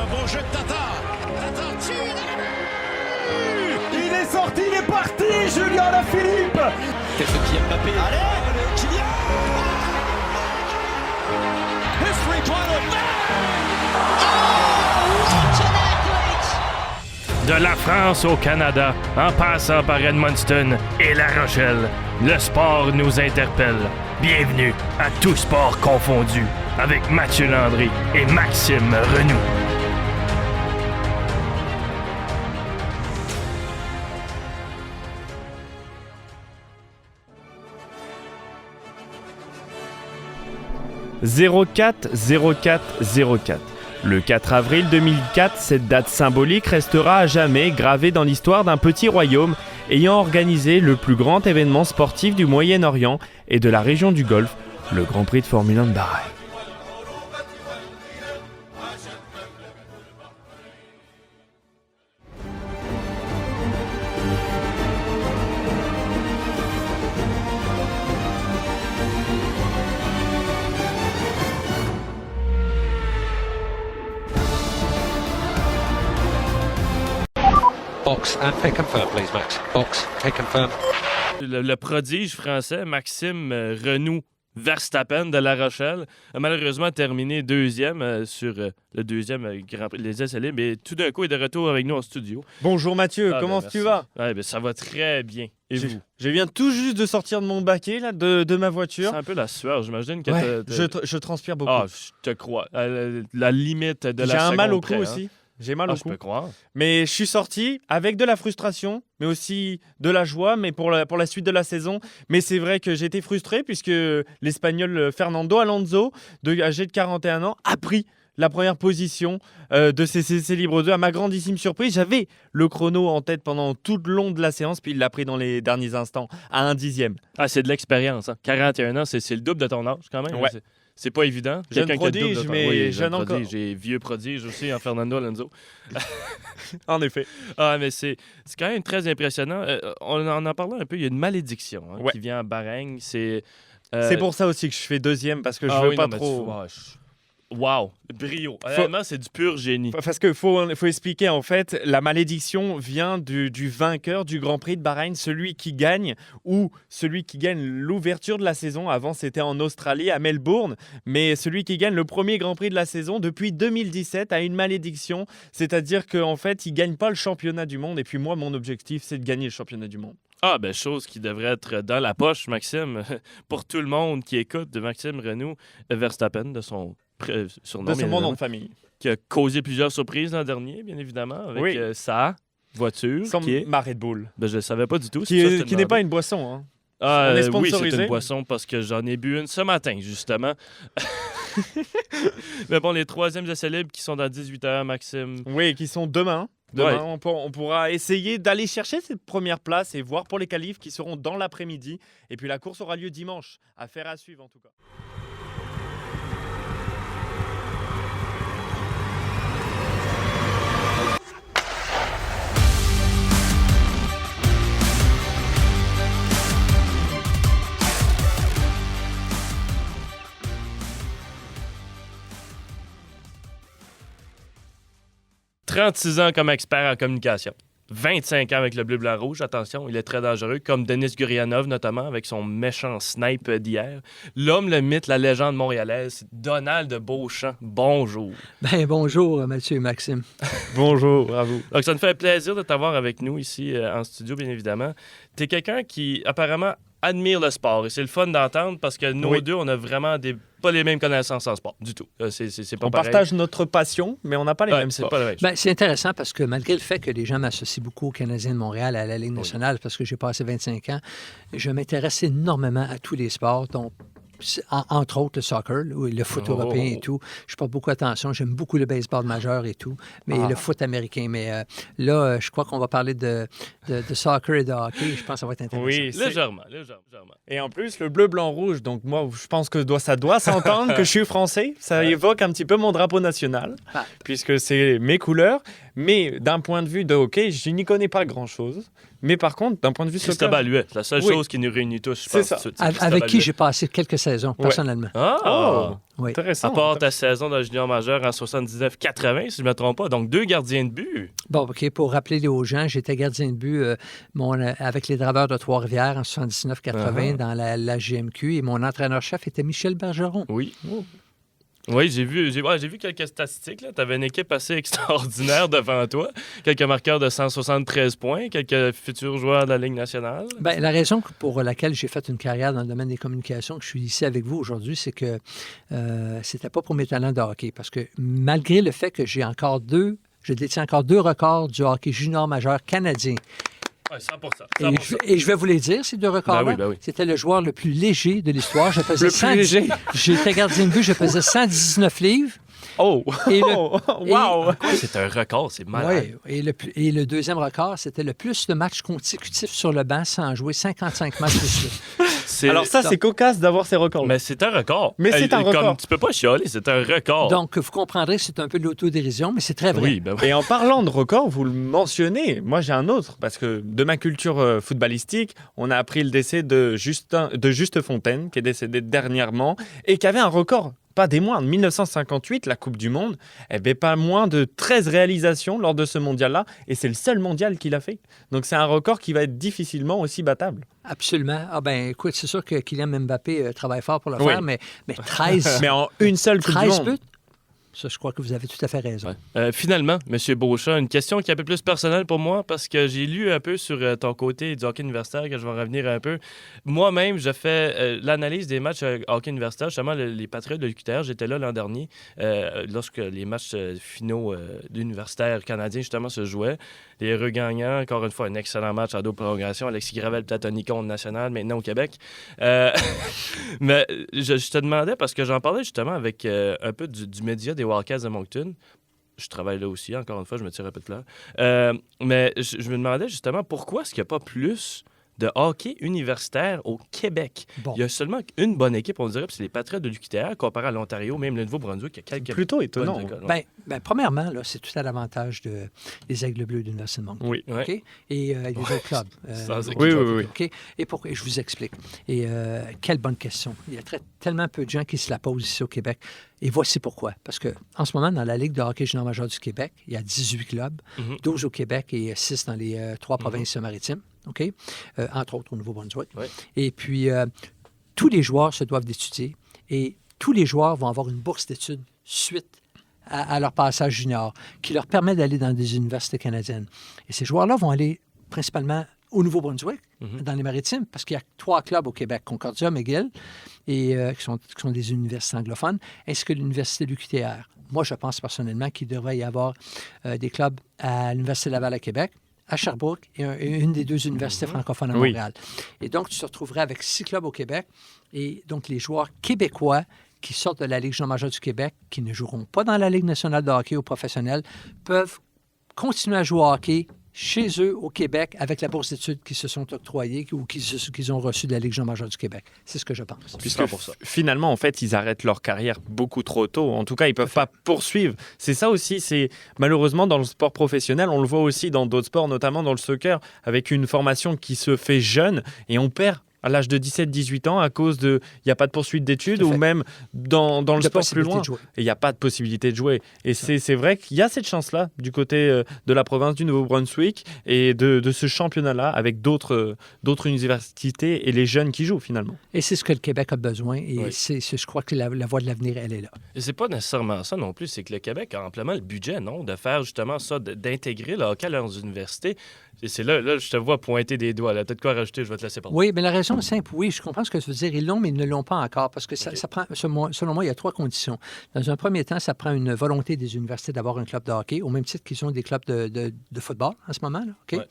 un beau jeu de Tatar. Tatar tire. Il est sorti, il est parti, Julien Alaphilippe. Qu'est-ce qu'il y a Mbappé? Allez, Kylian. History point of De la France au Canada, en passant par Edmundston et La Rochelle, le sport nous interpelle. Bienvenue à Tout sport confondu avec Mathieu Landry et Maxime Renoux. « 04 04 04 ». Le 4 avril 2004, cette date symbolique restera à jamais gravée dans l'histoire d'un petit royaume ayant organisé le plus grand événement sportif du Moyen-Orient et de la région du Golfe, le Grand Prix de Formule 1 de Bahreïn. Box and pay confirm, please, Max. Box, pay confirm. Le prodige français Maxime Renoux Verstappen de La Rochelle a malheureusement terminé deuxième sur le deuxième Grand Prix des essais libres, mais tout d'un coup est de retour avec nous en studio. Bonjour Mathieu, comment tu vas? Ouais, ben, ça va très bien. Et vous? Je viens tout juste de sortir de mon baquet, là, de ma voiture. C'est un peu la sueur, j'imagine que ouais, je transpire beaucoup. Ah, je te crois. La limite de la J'ai un mal au cou près, aussi. J'ai mal au cou. Je peux croire. Mais je suis sorti avec de la frustration, mais aussi de la joie, mais pour la suite de la saison. Mais c'est vrai que j'ai été frustré puisque l'Espagnol Fernando Alonso, âgé de 41 ans, a pris la première position de ces essais libres 2. À ma grandissime surprise, j'avais le chrono en tête pendant tout le long de la séance, puis il l'a pris dans les derniers instants à 1/10. Ah, c'est de l'expérience. Hein. 41 ans, c'est le double de ton âge quand même. Ouais. C'est pas évident. Jeune prodige, mais jeune encore. J'ai vieux prodige aussi en Fernando Alonso. En effet. Ah, mais c'est quand même très impressionnant. On en a parlé un peu. Il y a une malédiction qui vient à Bahreïn. C'est pour ça aussi que je fais deuxième, parce que je veux pas trop... Wow, brio. Honnêtement, c'est du pur génie. Parce qu'il faut expliquer, en fait, la malédiction vient du vainqueur du Grand Prix de Bahreïn, celui qui gagne ou celui qui gagne l'ouverture de la saison. Avant, c'était en Australie, à Melbourne. Mais celui qui gagne le premier Grand Prix de la saison depuis 2017 a une malédiction. C'est-à-dire qu'en fait, il ne gagne pas le championnat du monde. Et puis moi, mon objectif, c'est de gagner le championnat du monde. Ah, ben chose qui devrait être dans la poche, Maxime, pour tout le monde qui écoute de Maxime Renoux Verstappen, de son surnom. De son nom de famille. Qui a causé plusieurs surprises l'an dernier, bien évidemment, avec sa voiture. Qui est ma Red Bull. Ben, je ne le savais pas du tout. Qui n'est pas une boisson. Hein. Ah, on est sponsorisé. Oui, c'est une boisson parce que j'en ai bu une ce matin, justement. Mais bon, les troisièmes essais libres qui sont dans 18h, Maxime. Oui, qui sont demain. Demain, on pourra essayer d'aller chercher cette première place et voir pour les qualifs qui seront dans l'après-midi. Et puis la course aura lieu dimanche. Affaire à suivre en tout cas. « 36 ans comme expert en communication. 25 ans avec le bleu, blanc, rouge. Attention, il est très dangereux, comme Denis Gurianov, notamment, avec son méchant snipe d'hier. L'homme, le mythe, la légende montréalaise, Donald Beauchamp. Bonjour. Ben bonjour, Mathieu et Maxime. Bonjour, à vous. Donc, ça nous fait plaisir de t'avoir avec nous ici en studio, bien évidemment. Tu es quelqu'un qui, apparemment, admire le sport. Et c'est le fun d'entendre parce que nous deux, on a vraiment pas les mêmes connaissances en sport, du tout. C'est pas on pareil. partage notre passion, mais on n'a pas les mêmes sports. C'est intéressant parce que malgré le fait que les gens m'associent beaucoup aux Canadiens de Montréal, à la Ligue nationale, parce que j'ai passé 25 ans, je m'intéresse énormément à tous les sports, dont entre autres le soccer, le foot européen et tout. Je porte beaucoup attention. J'aime beaucoup le baseball majeur et tout, mais le foot américain. Mais là, je crois qu'on va parler de soccer et de hockey. Je pense que ça va être intéressant. Oui, légèrement. Et en plus, le bleu, blanc, rouge. Donc moi, je pense que ça doit s'entendre que je suis français. Ça évoque un petit peu mon drapeau national, puisque c'est mes couleurs. Mais d'un point de vue de hockey, je n'y connais pas grand-chose. Mais par contre, d'un point de vue soccer... Cristobal Huet, c'est la seule Oui. chose qui nous réunit tous, je C'est pense. ça. Avec qui j'ai passé quelques saisons, personnellement. Ah! Oui. Intéressant. À part ta saison de junior majeur en 79-80, si je ne me trompe pas. Donc, 2 gardiens de but. Bon, OK, pour rappeler aux gens, j'étais gardien de but avec les Draveurs de Trois-Rivières en 79-80 dans la GMQ et mon entraîneur-chef était Michel Bergeron. Oui. Oui, j'ai vu quelques statistiques. Tu avais une équipe assez extraordinaire devant toi. Quelques marqueurs de 173 points, quelques futurs joueurs de la Ligue nationale. Bien, la raison pour laquelle j'ai fait une carrière dans le domaine des communications, que je suis ici avec vous aujourd'hui, c'est que c'était pas pour mes talents de hockey. Parce que malgré le fait que je détiens encore 2 records du hockey junior majeur canadien. Oui, 100%. Et je vais vous les dire, ces 2 records-là. Ben oui. C'était le joueur le plus léger de l'histoire. Je pesais Le plus léger? J'étais gardien de but, je pesais 119 livres. Oh! Et Wow! C'est un record, c'est malade. Oui, et le deuxième record, c'était le plus de matchs consécutifs sur le banc sans jouer 55 matchs de suite. Alors ça, c'est cocasse d'avoir ces records. Mais c'est un record. Mais c'est un record. Comme, tu peux pas chialer, c'est un record. Donc, vous comprendrez que c'est un peu de l'autodérision, mais c'est très vrai. Oui, ben oui. Et en parlant de records, vous le mentionnez, moi j'ai un autre, parce que de ma culture footballistique, on a appris le décès de Juste Fontaine, qui est décédé dernièrement, et qui avait un record, pas des moindres, 1958, la Coupe du Monde, pas moins de 13 réalisations lors de ce mondial-là, et c'est le seul mondial qu'il a fait. Donc c'est un record qui va être difficilement aussi battable. Absolument. Ah ben, écoute, c'est sûr que Kylian Mbappé travaille fort pour le Oui. faire, mais 13, Mais en une seule Coupe du 13 Monde. buts, ça, je crois que vous avez tout à fait raison. Finalement, M. Beauchamp, une question qui est un peu plus personnelle pour moi parce que j'ai lu un peu sur ton côté du hockey universitaire, que je vais revenir un peu. Moi-même, je fais l'analyse des matchs hockey universitaire, justement les Patriotes de l'UQTR. J'étais là l'an dernier lorsque les matchs finaux d'universitaires canadiens, justement, se jouaient. Les heureux gagnants, encore une fois, un excellent match en double prolongation. Alexis Gravel, peut-être un icône national, maintenant au Québec. Mais je te demandais, parce que j'en parlais justement avec un peu du média des Wildcats de Moncton. Je travaille là aussi, encore une fois, je me tire un peu de fleurs. Mais je me demandais justement pourquoi est-ce qu'il n'y a pas plus de hockey universitaire au Québec. Bon. Il y a seulement une bonne équipe, on dirait, puis c'est les Patriotes de l'UQTR, comparé à l'Ontario, même le Nouveau-Brunswick, il y a quelques Plutôt étonnant. bonnes écoles, ouais. Ben, premièrement, là, c'est tout à l'avantage des Aigles Bleus de l'Université de Moncton. Oui. Ouais. OK? Et les autres clubs. Sans Oui, oui, oui. OK? Et pourquoi? Je vous explique. Et quelle bonne question. Il y a tellement peu de gens qui se la posent ici au Québec. Et voici pourquoi. Parce que en ce moment, dans la Ligue de hockey junior majeur du Québec, il y a 18 clubs, 12 au Québec et 6 dans les 3 provinces maritimes. OK? Entre autres au Nouveau-Brunswick. Ouais. Et puis, tous les joueurs se doivent d'étudier et tous les joueurs vont avoir une bourse d'études suite à leur passage junior qui leur permet d'aller dans des universités canadiennes. Et ces joueurs-là vont aller principalement au Nouveau-Brunswick, dans les Maritimes, parce qu'il y a 3 clubs au Québec, Concordia, McGill, et, qui sont des universités anglophones, ainsi que l'Université de l'UQTR. Moi, je pense personnellement qu'il devrait y avoir des clubs à l'Université Laval à Québec, à Sherbrooke et une des 2 universités francophones à Montréal. Et donc, tu te retrouverais avec 6 clubs au Québec et donc les joueurs québécois qui sortent de la Ligue junior majeure du Québec, qui ne joueront pas dans la Ligue nationale de hockey aux professionnels, peuvent continuer à jouer au hockey chez eux au Québec avec la bourse d'études qui se sont octroyées ou qu'ils ont reçues de la Ligue junior majeure du Québec. C'est ce que je pense. Puisque finalement, en fait, ils arrêtent leur carrière beaucoup trop tôt. En tout cas, ils ne peuvent pas poursuivre. C'est ça aussi, c'est malheureusement dans le sport professionnel, on le voit aussi dans d'autres sports, notamment dans le soccer, avec une formation qui se fait jeune et on perd à l'âge de 17-18 ans à cause de... Il n'y a pas de poursuite d'études ou même dans le sport plus loin. Et il n'y a pas de possibilité de jouer. Et c'est vrai qu'il y a cette chance-là du côté de la province du Nouveau-Brunswick et de ce championnat-là avec d'autres universités et les jeunes qui jouent finalement. Et c'est ce que le Québec a besoin et je crois que la voie de l'avenir, elle est là. Et c'est pas nécessairement ça non plus, c'est que le Québec a amplement le budget, non? De faire justement ça, d'intégrer le hockey à leurs universités. Et c'est là, je te vois pointer des doigts. Peut-être quoi rajouter, je vais te laisser parler. Oui, mais la raison est simple. Oui, je comprends ce que tu veux dire. Ils l'ont, mais ils ne l'ont pas encore parce que ça prend, selon moi, il y a 3 conditions. Dans un premier temps, ça prend une volonté des universités d'avoir un club de hockey, au même titre qu'ils ont des clubs de football en ce moment. Là, okay? Ouais.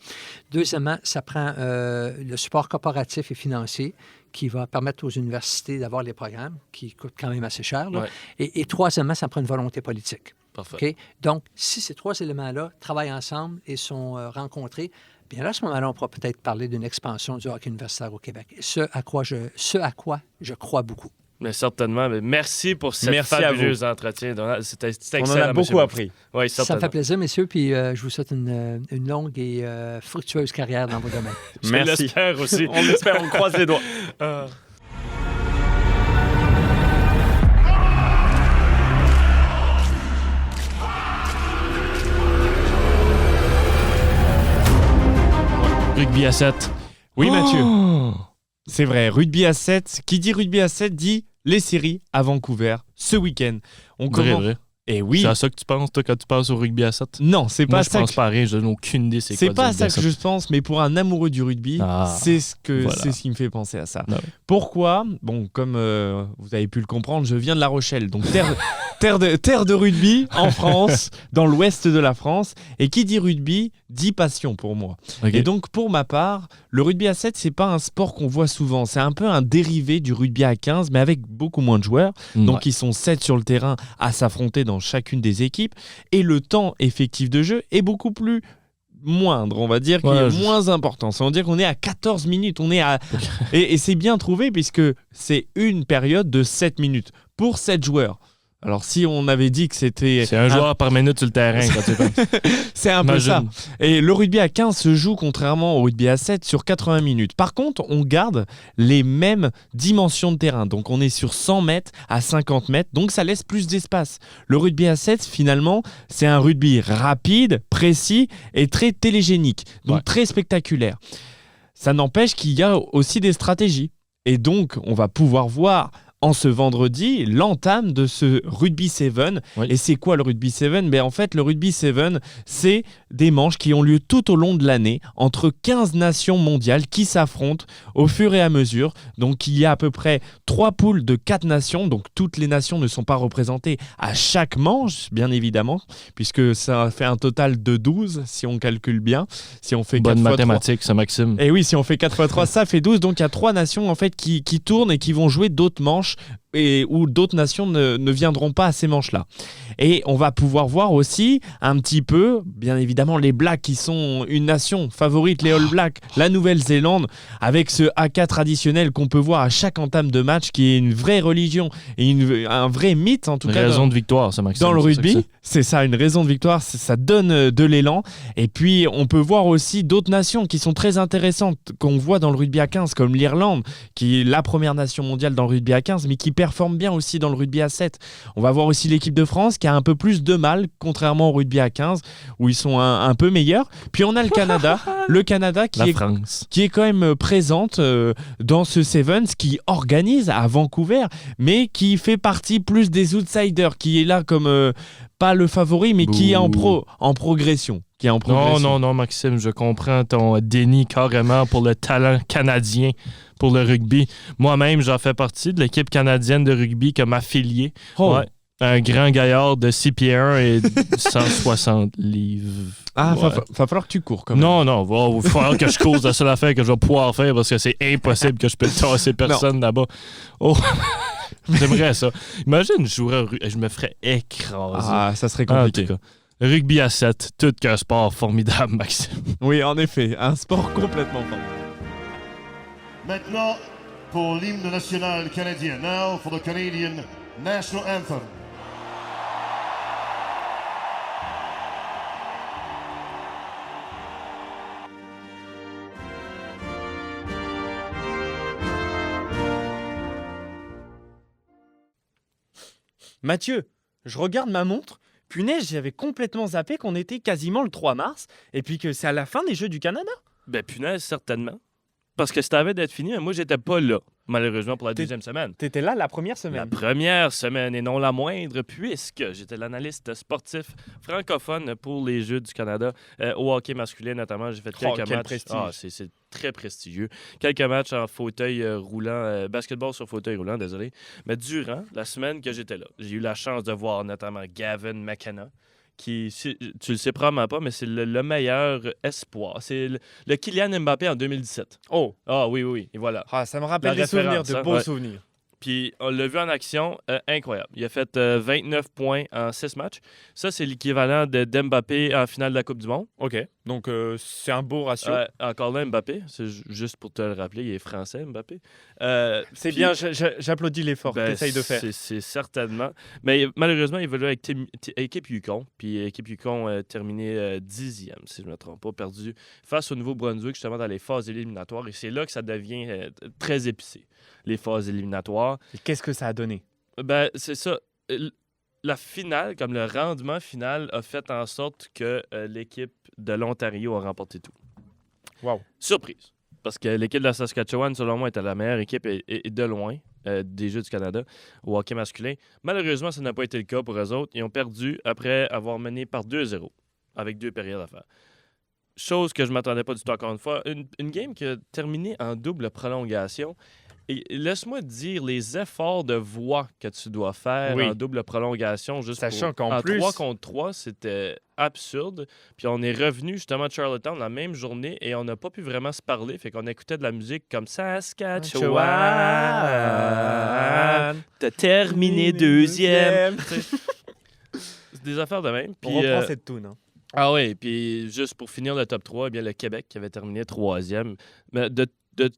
Deuxièmement, ça prend le support corporatif et financier qui va permettre aux universités d'avoir les programmes qui coûtent quand même assez cher. Là. Ouais. Et troisièmement, ça prend une volonté politique. Parfait. Okay? Donc, si ces 3 éléments-là travaillent ensemble et sont rencontrés, bien là, à ce moment-là, on pourra peut-être parler d'une expansion du hockey universitaire au Québec. Ce à quoi je crois beaucoup. Mais certainement. Mais merci pour cet Merci à fabuleux entretien, Donald. C'était On excellent. en a beaucoup appris. Oui, Ça me certainement. fait plaisir, messieurs, puis je vous souhaite une longue et fructueuse carrière dans vos domaines. Je Merci. l'espère aussi. On espère, on croise les doigts. Rugby à 7. Oui, Mathieu. Oh! C'est vrai, rugby à 7. Qui dit rugby à 7 dit les séries à Vancouver ce week-end. On commence. Vrai. Et oui. C'est à ça que tu penses, toi, quand tu penses au rugby à 7? Non, c'est Moi, pas je ça. pense pas à rien. Je n'ai aucune idée C'est quoi pas à du ça rugby que je pense, mais pour un amoureux du rugby, Ah, c'est voilà. ce qui me fait penser à ça. Ah ouais. Pourquoi? Bon, comme vous avez pu le comprendre, je viens de La Rochelle, donc terre de rugby en France, dans l'ouest de la France. Et qui dit rugby dit passion pour moi. OK. Et donc, pour ma part, le rugby à 7, c'est pas un sport qu'on voit souvent. C'est un peu un dérivé du rugby à 15, mais avec beaucoup moins de joueurs. Donc, ils sont 7 sur le terrain à s'affronter dans chacune des équipes. Et le temps effectif de jeu est beaucoup plus moindre, on va dire, qui est moins important. Ça veut dire qu'on est à 14 minutes. Et c'est bien trouvé puisque c'est une période de 7 minutes pour 7 joueurs. Alors, si on avait dit que c'était... C'est un joueur par minute sur le terrain quand tu penses. C'est un peu ça. Imagine. Et le rugby à 15 se joue, contrairement au rugby à 7, sur 80 minutes. Par contre, on garde les mêmes dimensions de terrain. Donc, on est sur 100 mètres à 50 mètres. Donc, ça laisse plus d'espace. Le rugby à 7, finalement, c'est un rugby rapide, précis et très télégénique. Donc, très spectaculaire. Ça n'empêche qu'il y a aussi des stratégies. Et donc, on va pouvoir voir... en ce vendredi, l'entame de ce Rugby 7. Oui. Et c'est quoi le Rugby 7 ? En fait, le Rugby 7, c'est des manches qui ont lieu tout au long de l'année entre 15 nations mondiales qui s'affrontent au fur et à mesure. Donc, il y a à peu près 3 poules de 4 nations. Donc, toutes les nations ne sont pas représentées à chaque manche, bien évidemment, puisque ça fait un total de 12, si on calcule bien. Si on fait Bonne 4 fois 3. mathématique, ça, Maxime. Et oui, si on fait 4 x 3, ça fait 12. Donc, il y a 3 nations en fait, qui tournent et qui vont jouer d'autres manches et où d'autres nations ne viendront pas à ces manches-là. Et on va pouvoir voir aussi un petit peu, bien évidemment, les Blacks qui sont une nation favorite, les All Blacks, la Nouvelle-Zélande, avec ce haka traditionnel qu'on peut voir à chaque entame de match, qui est une vraie religion et un vrai mythe, en tout cas. Raison de victoire, ça, Maxime. Dans le c'est ça que rugby, c'est ça, une raison de victoire, ça donne de l'élan. Et puis, on peut voir aussi d'autres nations qui sont très intéressantes, qu'on voit dans le rugby à 15, comme l'Irlande, qui est la première nation mondiale dans le rugby à 15, mais qui performe bien aussi dans le rugby à 7. On va voir aussi l'équipe de France, qui a un peu plus de mal, contrairement au rugby à 15, où ils sont un peu meilleurs. Puis on a le Canada, qui est quand même présente dans ce Sevens, qui organise à Vancouver, mais qui fait partie plus des outsiders, qui est là comme... pas le favori, mais qui est en progression. Non, Maxime, je comprends ton déni carrément pour le talent canadien pour le rugby. Moi-même, j'en fais partie de l'équipe canadienne de rugby comme affilié. Oh. Ouais. Un grand gaillard de 6 pieds 1 et 160 livres. Ah, ouais. va falloir que tu cours quand même. Non, il va falloir que je cours. La seule affaire que je vais pouvoir faire parce que c'est impossible que je peux tasser personne là-bas. Oh! J'aimerais ça. Imagine, je me ferais écraser. Ah, ça serait En compliqué. tout cas, rugby à 7, tout qu'un sport formidable, Maxime. Oui, en effet, un sport complètement fort. Maintenant, pour l'hymne national canadien. Now for the Canadian National Anthem. Mathieu, je regarde ma montre. Punaise, j'avais complètement zappé qu'on était quasiment le 3 mars et puis que c'est à la fin des Jeux du Canada. Ben, punaise, certainement. Parce que ça avait d'être fini, moi, j'étais pas là, malheureusement, pour la deuxième semaine. T'étais là la première semaine. La première semaine, et non la moindre, puisque j'étais l'analyste sportif francophone pour les Jeux du Canada, au hockey masculin notamment. J'ai fait quelques quel matchs. prestige. Ah, c'est très prestigieux. Quelques matchs en fauteuil roulant, basketball sur fauteuil roulant, désolé. Mais durant la semaine que j'étais là, j'ai eu la chance de voir notamment Gavin McKenna, qui, tu le sais probablement pas, mais c'est le meilleur espoir. C'est le Kylian Mbappé en 2017. Oh, Ah oui, et voilà. ah, ça me rappelle La des souvenirs, référence, de hein, beaux ouais. souvenirs. Puis on l'a vu en action, incroyable. Il a fait 29 points en 6 matchs. Ça, c'est l'équivalent d'Mbappé en finale de la Coupe du Monde. OK. Donc, c'est un beau ratio. Encore là, Mbappé, c'est juste pour te le rappeler, il est français, Mbappé. C'est bien, j'applaudis l'effort que tu essayes de faire. C'est certainement. Mais malheureusement, il évolue avec équipe Yukon. Puis équipe Yukon terminé 10e, si je ne me trompe pas, perdu face au Nouveau-Brunswick, justement dans les phases éliminatoires. Et c'est là que ça devient très épicé, les phases éliminatoires. Et qu'est-ce que ça a donné? C'est ça. La finale, comme le rendement final, a fait en sorte que l'équipe de l'Ontario a remporté tout. Wow. Surprise. Parce que l'équipe de la Saskatchewan, selon moi, était la meilleure équipe et de loin des Jeux du Canada au hockey masculin. Malheureusement, ça n'a pas été le cas pour eux autres. Ils ont perdu après avoir mené par 2-0 avec 2 périodes à faire. Chose que je ne m'attendais pas du tout, encore une fois. Une game qui a terminé en double prolongation. Et laisse-moi te dire les efforts de voix que tu dois faire en double prolongation. Juste sachant qu'en en plus... 3 contre 3, c'était absurde. Puis on est revenu justement de Charlottetown la même journée et on n'a pas pu vraiment se parler. Fait qu'on écoutait de la musique comme Saskatchewan. T'as terminé deuxième. C'est des affaires de même. Puis, on reprend cette toune. Hein. Ah oui, puis juste pour finir le top 3, eh bien, le Québec qui avait terminé 3e. Mais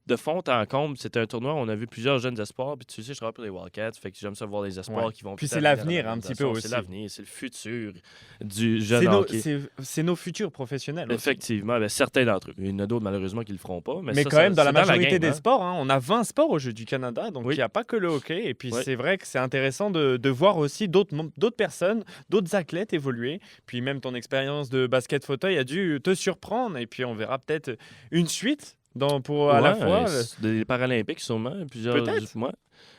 de fond en comble, c'était un tournoi où on a vu plusieurs jeunes espoirs. Puis tu sais, je travaille pour les Wildcats, fait que j'aime ça voir les espoirs qui vont... Puis c'est l'avenir un petit peu aussi. C'est l'avenir, c'est le futur du jeune hockey. C'est nos futurs professionnels. Effectivement, ben, certains d'entre eux. Il y en a d'autres malheureusement qui le feront pas. Mais ça, quand même, dans la majorité game, des sports, hein, on a 20 sports aux Jeux du Canada, donc il n'y a pas que le hockey. Et puis c'est vrai que c'est intéressant de voir aussi d'autres personnes, d'autres athlètes évoluer. Puis même ton expérience de basket fauteuil a dû te surprendre. Et puis on verra peut-être une suite à la fois. Des Paralympiques, sûrement. Peut-être. Mois.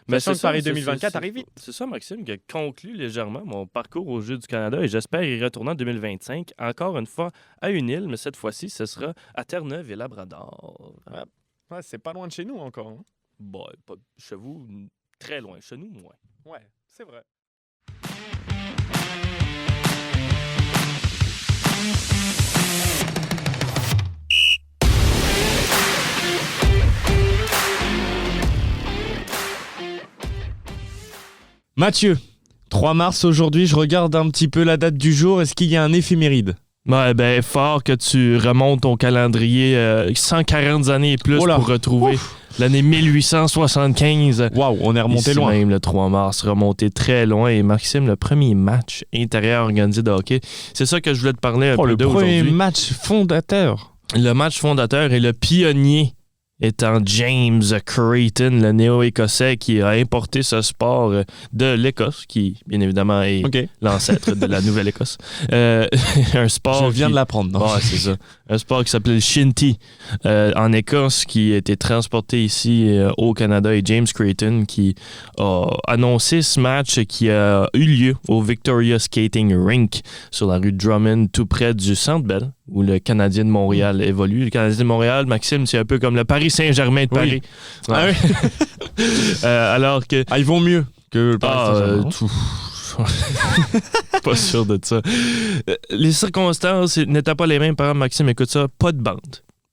Mais sachant que Paris 2024 arrive vite. C'est ça, Maxime, qui a conclu légèrement mon parcours aux Jeux du Canada et j'espère y retourner en 2025, encore une fois à une île, mais cette fois-ci, ce sera à Terre-Neuve et Labrador. Ouais, c'est pas loin de chez nous encore. Hein. Bon, chez vous, très loin. Chez nous, moins. Ouais, c'est vrai. Mathieu, 3 mars aujourd'hui, je regarde un petit peu la date du jour. Est-ce qu'il y a un éphéméride? Ouais, ben, fort que tu remontes ton calendrier 140 années et plus pour retrouver l'année 1875. Waouh, on est remonté loin. Même le 3 mars, remonté très loin. Et Maxime, le premier match intérieur organisé de hockey, c'est ça que je voulais te parler un peu d'aujourd'hui. Le premier match fondateur. Le match fondateur et le pionnier étant James Creighton, le néo-écossais qui a importé ce sport de l'Écosse, qui, bien évidemment, est l'ancêtre de la Nouvelle-Écosse. Un sport... Je viens de l'apprendre. Ouais, c'est ça. Un sport qui s'appelait le shinty en Écosse, qui a été transporté ici au Canada, et James Creighton qui a annoncé ce match qui a eu lieu au Victoria Skating Rink sur la rue Drummond, tout près du Centre Bell, où le Canadien de Montréal évolue. Le Canadien de Montréal, Maxime, c'est un peu comme le Paris Saint-Germain de Paris. Ouais. Ah oui. Alors que... ils vont mieux que le Paris Saint-Germain. Pas sûr de ça. Les circonstances n'étaient pas les mêmes. Par exemple, Maxime, écoute ça, pas de bande.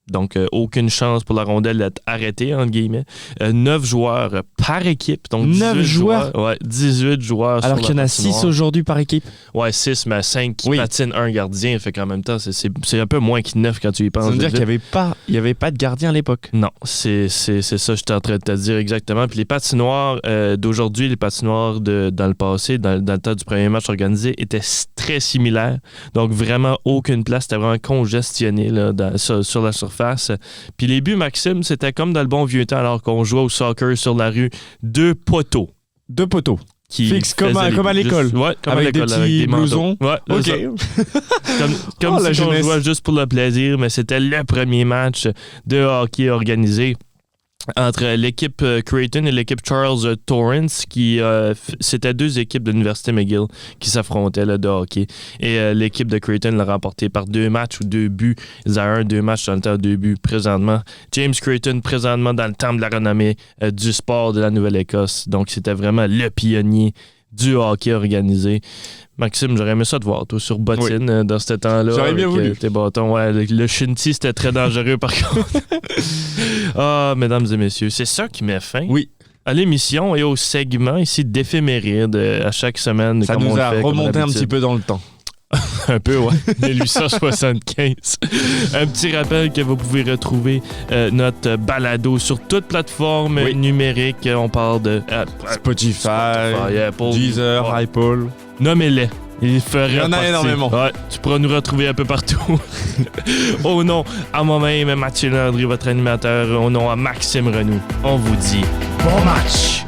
Donc, aucune chance pour la rondelle d'être arrêtée, entre guillemets. 9 joueurs par équipe. Donc 9 joueurs? Ouais, 18 joueurs. Alors qu'il y en a 6 aujourd'hui par équipe? Ouais, 6, mais 5 qui patinent, un gardien. Fait qu'en même temps, c'est un peu moins que 9 quand tu y penses. Ça veut dire qu'il n'y avait pas de gardien à l'époque? Non, c'est ça que j'étais en train de te dire exactement. Puis les patinoires d'aujourd'hui, les patinoires dans le passé, dans le temps du premier match organisé, étaient très similaires. Donc, vraiment, aucune place. C'était vraiment congestionné là, sur la surface. Puis les buts, Maxime, c'était comme dans le bon vieux temps alors qu'on jouait au soccer sur la rue. 2 poteaux. 2 poteaux. Fixe comme à l'école. Ouais, comme avec à l'école, des petits blousons. Ouais, ok. Comme si on jouait juste pour le plaisir, mais c'était le premier match de hockey organisé entre l'équipe Creighton et l'équipe Charles Torrance, qui c'était 2 équipes de l'Université McGill qui s'affrontaient là, de hockey. Et l'équipe de Creighton l'a remporté par 2 matchs ou 2 buts. Ils ont 2 matchs dans le temps, 2 buts présentement. James Creighton, présentement dans le temple de la renommée du sport de la Nouvelle-Écosse. Donc, c'était vraiment le pionnier du hockey organisé. Maxime, j'aurais aimé ça te voir, toi, sur bottine dans ce temps-là. J'aurais bien voulu. Tes bâtons. Ouais, le shinty, c'était très dangereux, par contre. Ah, mesdames et messieurs, c'est ça qui met fin à l'émission et au segment ici d'éphéméride à chaque semaine. Ça comme nous on le a fait, comme remonté un d'habitude. petit peu dans le temps. Un peu, ouais. 1875. Un petit rappel que vous pouvez retrouver notre balado sur toute plateforme numérique. On parle de Spotify, Apple, Deezer, ouais. Apple. Nommez-les. Il y en a énormément. Ouais, tu pourras nous retrouver un peu partout. Au nom à moi-même, Mathieu Landry, votre animateur. Au nom à Maxime Renou, on vous dit bon match.